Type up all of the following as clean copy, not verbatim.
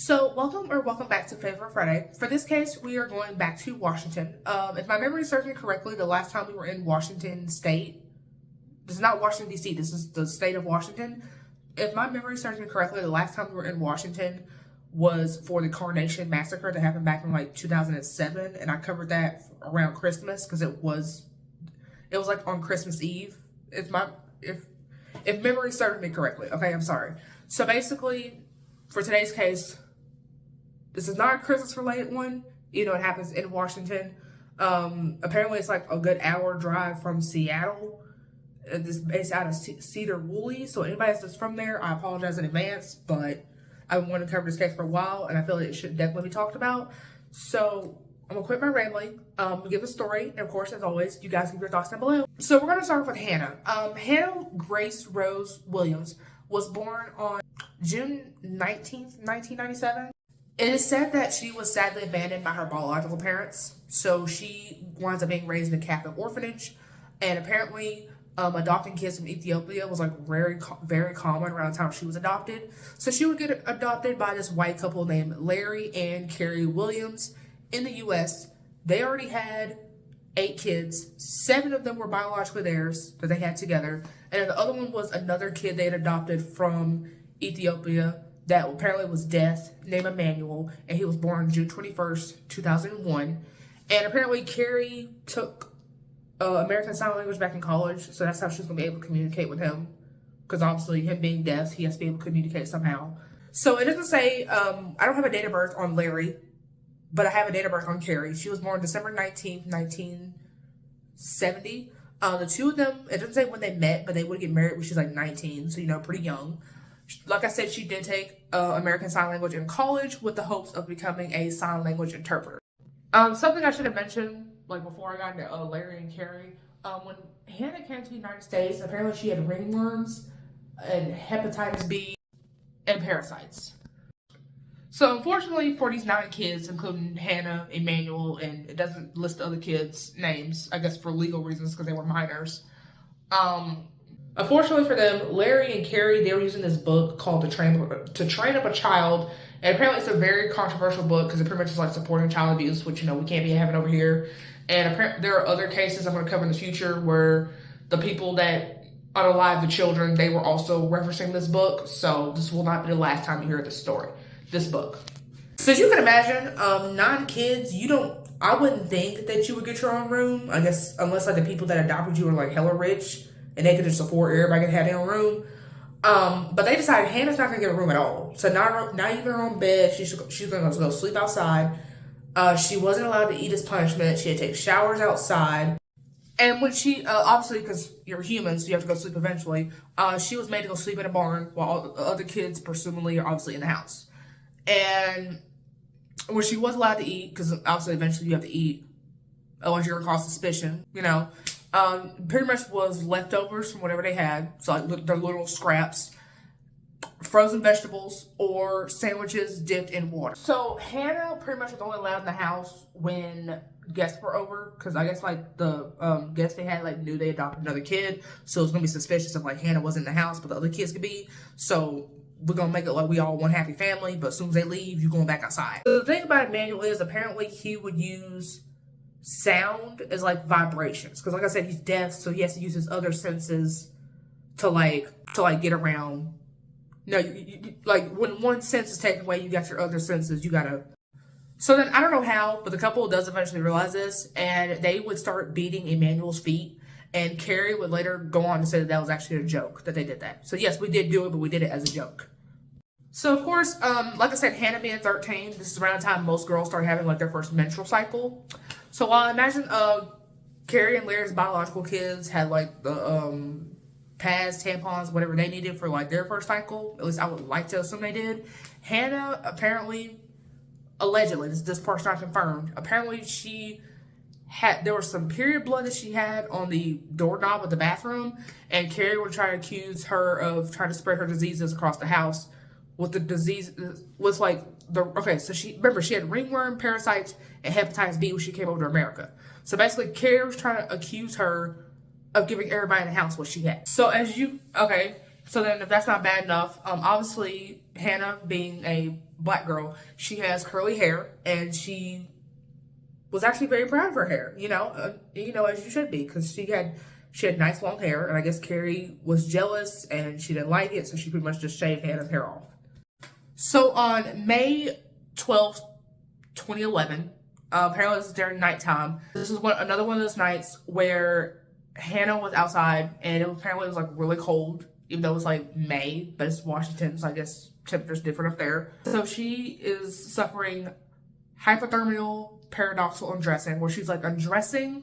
So, welcome back to Favorite Friday. For this case, we are going back to Washington. If my memory serves me correctly, the last time we were in Washington State, this is not Washington D.C. This is the state of Washington. If my memory serves me correctly, the last time we were in Washington was for the Carnation Massacre that happened back in like 2007, and I covered that around Christmas because it was like on Christmas Eve. If memory serves me correctly, okay, I'm sorry. So basically, for today's case, this is not a Christmas related one. You know, it happens in Washington. Apparently it's like a good hour drive from Seattle. This is based out of Cedar Woolley. So anybody that's from there, I apologize in advance, but I've been wanting to cover this case for a while and I feel like it should definitely be talked about. So I'm gonna quit my rambling, give the story, and of course, as always, you guys give your thoughts down below. So we're gonna start off with Hannah. Hannah Grace Rose Williams was born on June 19th, 1997. It is said that she was sadly abandoned by her biological parents, so she winds up being raised in a Catholic orphanage, and apparently adopting kids from Ethiopia was like very common around the time she was adopted. So she would get adopted by this white couple named Larry and Carri Williams in the U.S. They already had 8 kids. 7 of them were biologically theirs that they had together, and then the other one was another kid they had adopted from Ethiopia that apparently was deaf, named Emmanuel, and he was born June 21st, 2001. And apparently Carri took American Sign Language back in college, so that's how she was going to be able to communicate with him, because obviously him being deaf, he has to be able to communicate somehow. So it doesn't say, I don't have a date of birth on Larry, but I have a date of birth on Carri. She was born December 19th, 1970. The two of them, it doesn't say when they met, but they would get married when she was like 19, so, you know, pretty young. Like I said, she did take American Sign Language in college with the hopes of becoming a sign language interpreter. Something I should have mentioned, like before I got into Larry and Carri, when Hannah came to the United States, apparently she had ringworms and hepatitis B and parasites. So unfortunately for these 9 kids, including Hannah, Emmanuel, and it doesn't list the other kids' names, I guess for legal reasons because they were minors. Unfortunately for them, Larry and Carri, they were using this book called To Train Up a Child. And apparently it's a very controversial book because it pretty much is like supporting child abuse, which, you know, we can't be having over here. And apparently there are other cases I'm going to cover in the future where the people that unalive the children, they were also referencing this book. So this will not be the last time you hear this book. So as you can imagine, 9 kids, I wouldn't think that you would get your own room. I guess unless like the people that adopted you are like hella rich and they could just afford everybody to have their own room. But they decided Hannah's not gonna get a room at all. So not even her own bed. She's gonna go sleep outside. She wasn't allowed to eat as punishment. She had to take showers outside. And when she, obviously because you're human, so you have to go sleep eventually, she was made to go sleep in a barn while all the other kids presumably are obviously in the house. And when she was allowed to eat, because obviously eventually you have to eat, otherwise you're gonna cause suspicion, you know, pretty much was leftovers from whatever they had, so like their little scraps, frozen vegetables, or sandwiches dipped in water. So Hannah pretty much was only allowed in the house when guests were over, because I guess like the guests they had like knew they adopted another kid, so it was gonna be suspicious if like Hannah wasn't in the house, but the other kids could be. So we're gonna make it like we all one happy family, but as soon as they leave, you're going back outside. The thing about Emmanuel is apparently he would use sound as like vibrations, because like I said, he's deaf, so he has to use his other senses to get around. No, like when one sense is taken away, you got your other senses. You gotta. So then I don't know how, but the couple does eventually realize this, and they would start beating Emmanuel's feet. And Carri would later go on to say that was actually a joke that they did that. So yes, we did do it, but we did it as a joke. So of course, like I said, Hannah being 13, this is around the time most girls start having like their first menstrual cycle. So I imagine Carri and Larry's biological kids had like the pads, tampons, whatever they needed for like their first cycle. At least I would like to assume they did. Hannah apparently, allegedly, this part's not confirmed. Apparently there was some period blood that she had on the doorknob of the bathroom, and Carri would try to accuse her of trying to spread her diseases across the house with the disease, with like so she had ringworm, parasites, and hepatitis B when she came over to America. So basically Carri was trying to accuse her of giving everybody in the house what she had. So So then if that's not bad enough, obviously Hannah being a black girl, she has curly hair, and she was actually very proud of her hair, as you should be, because she had nice long hair, and I guess Carri was jealous and she didn't like it, so she pretty much just shaved Hannah's hair off. So on May 12th, 2011, apparently this is during nighttime. This is another one of those nights where Hannah was outside, and apparently it was like really cold, even though it was like May, but it's Washington, so I guess temperature's different up there. So she is suffering hypothermial paradoxical undressing, where she's like undressing,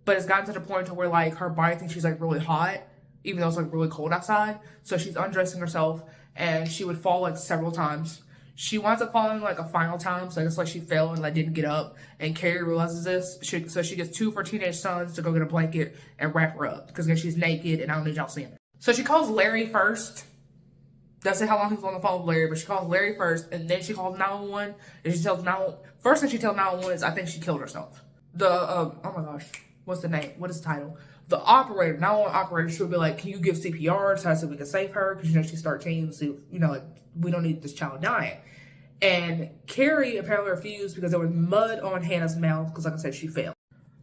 but it's gotten to the point to where like her body thinks she's like really hot, even though it's like really cold outside. So she's undressing herself, and she would fall like several times. She winds up falling like a final time, so I guess like she fell and like didn't get up. And Carri realizes this, so she gets two of her teenage sons to go get a blanket and wrap her up, because again she's naked and I don't need y'all seeing it. So she calls Larry first. Doesn't say how long he was on the phone with Larry, but she calls Larry first, and then she calls 911, and she tells 911. First thing she tells 911 is, I think she killed herself. Oh my gosh, what's the name? What is the title? The operator, 911 operator, she'll be like, can you give CPR so we can save her? Because, she's 13, so, like, we don't need this child dying. And Carri apparently refused because there was mud on Hannah's mouth, because, like I said, she fell.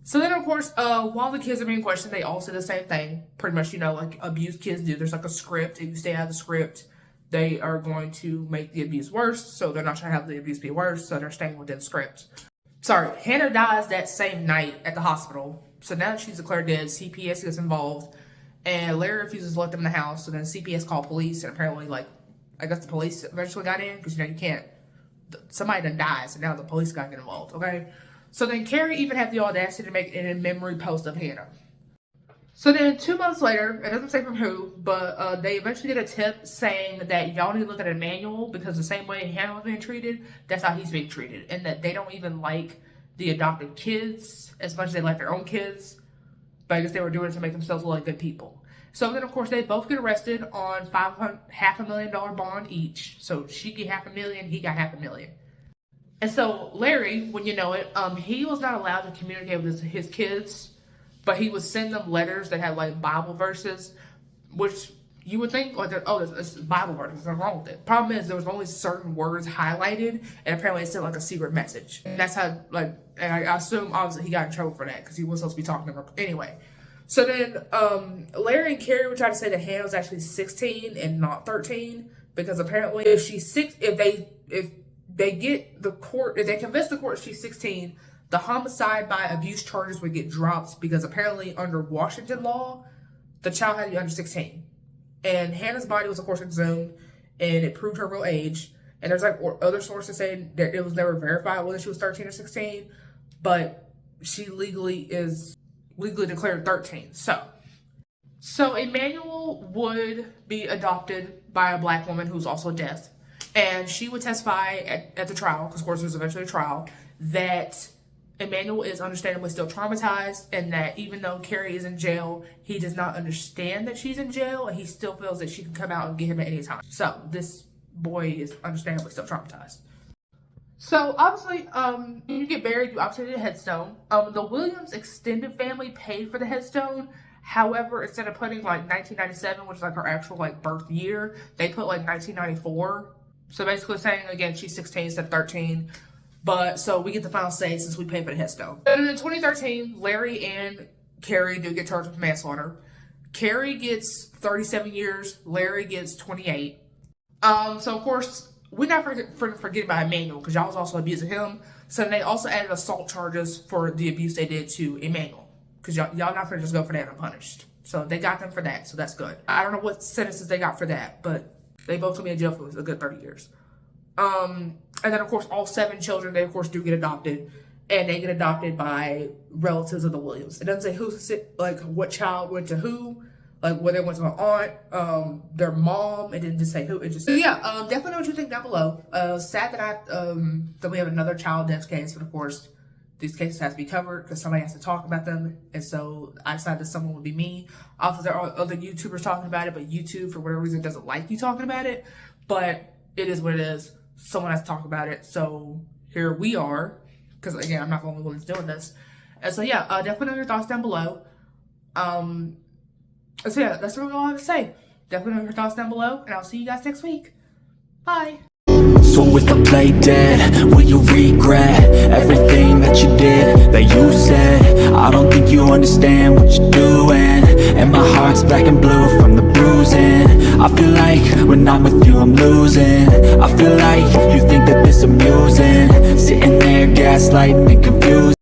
So then, of course, while the kids are being questioned, they all say the same thing. Pretty much, like abused kids do. There's like a script. If you stay out of the script, they are going to make the abuse worse. So they're not trying to have the abuse be worse. So they're staying within script. Sorry, Hannah dies that same night at the hospital. So now that she's declared dead, CPS gets involved. And Larry refuses to let them in the house. So then CPS called police. And apparently, I guess the police eventually got in. Because, you can't. Somebody done died. So now the police got to get involved. Okay? So then Carri even had the audacity to make an in-memory post of Hannah. So then 2 months later, it doesn't say from who, but they eventually get a tip saying that y'all need to look at a manual, because the same way Hannah was being treated, that's how he's being treated. And that they don't even like the adopted kids as much as they like their own kids. But I guess they were doing it to make themselves look like good people. So then, of course, they both get arrested on $500,000 bond each. So she get $500,000, he got $500,000. And so Larry, when you know it, he was not allowed to communicate with his kids, but he would send them letters that had like Bible verses, which you would think, it's Bible verses, there's nothing wrong with it. Problem is, there was only certain words highlighted, and apparently it sent like a secret message. And that's how, and I assume obviously he got in trouble for that, because he was supposed to be talking to her anyway. So then Larry and Carri would try to say that Hannah was actually 16 and not 13, because apparently if they convince the court she's 16, the homicide by abuse charges would get dropped, because apparently under Washington law, the child had to be under 16. And Hannah's body was, of course, exhumed, and it proved her real age. And there's other sources saying that it was never verified whether she was 13 or 16, but she legally declared 13. So Emmanuel would be adopted by a black woman who's also deaf. And she would testify at the trial, because of course there's eventually a trial, that Emmanuel is understandably still traumatized, and that even though Carri is in jail, he does not understand that she's in jail, and he still feels that she can come out and get him at any time. So this boy is understandably still traumatized. So obviously, when you get buried, you obviously need a headstone. The Williams extended family paid for the headstone. However, instead of putting 1997, which is her actual birth year, they put 1994. So basically saying, again, she's 16 instead of 13. But, so we get the final say since we paid for the headstone. And in 2013, Larry and Carri do get charged with manslaughter. Carri gets 37 years. Larry gets 28. So, of course, we're not forgetting about Emmanuel, because y'all was also abusing him. So they also added assault charges for the abuse they did to Emmanuel, because y'all not going to just go for that unpunished. So they got them for that, so that's good. I don't know what sentences they got for that, but they both gonna be in jail for a good 30 years. And then, of course, all 7 children, they, of course, do get adopted. And they get adopted by relatives of the Williams. It doesn't say what child went to who. Whether it went to an aunt, their mom. It didn't just say who. It just said, definitely know what you think down below. Sad that we have another child death case. But, of course, these cases have to be covered because somebody has to talk about them. And so I decided that someone would be me. Also, there are other YouTubers talking about it, but YouTube, for whatever reason, doesn't like you talking about it. But it is what it is. Someone has to talk about it. So here we are. Because, again, I'm not the only one that's doing this. And so, definitely know your thoughts down below. So, that's really all I have to say. Definitely know your thoughts down below, and I'll see you guys next week. Bye. So if I play dead, will you regret everything that you did, that you said? I don't think you understand what you're doing, and my heart's black and blue from the bruising. I feel like when I'm with you I'm losing. I feel like you think that this amusing, sitting there gaslighting and confused.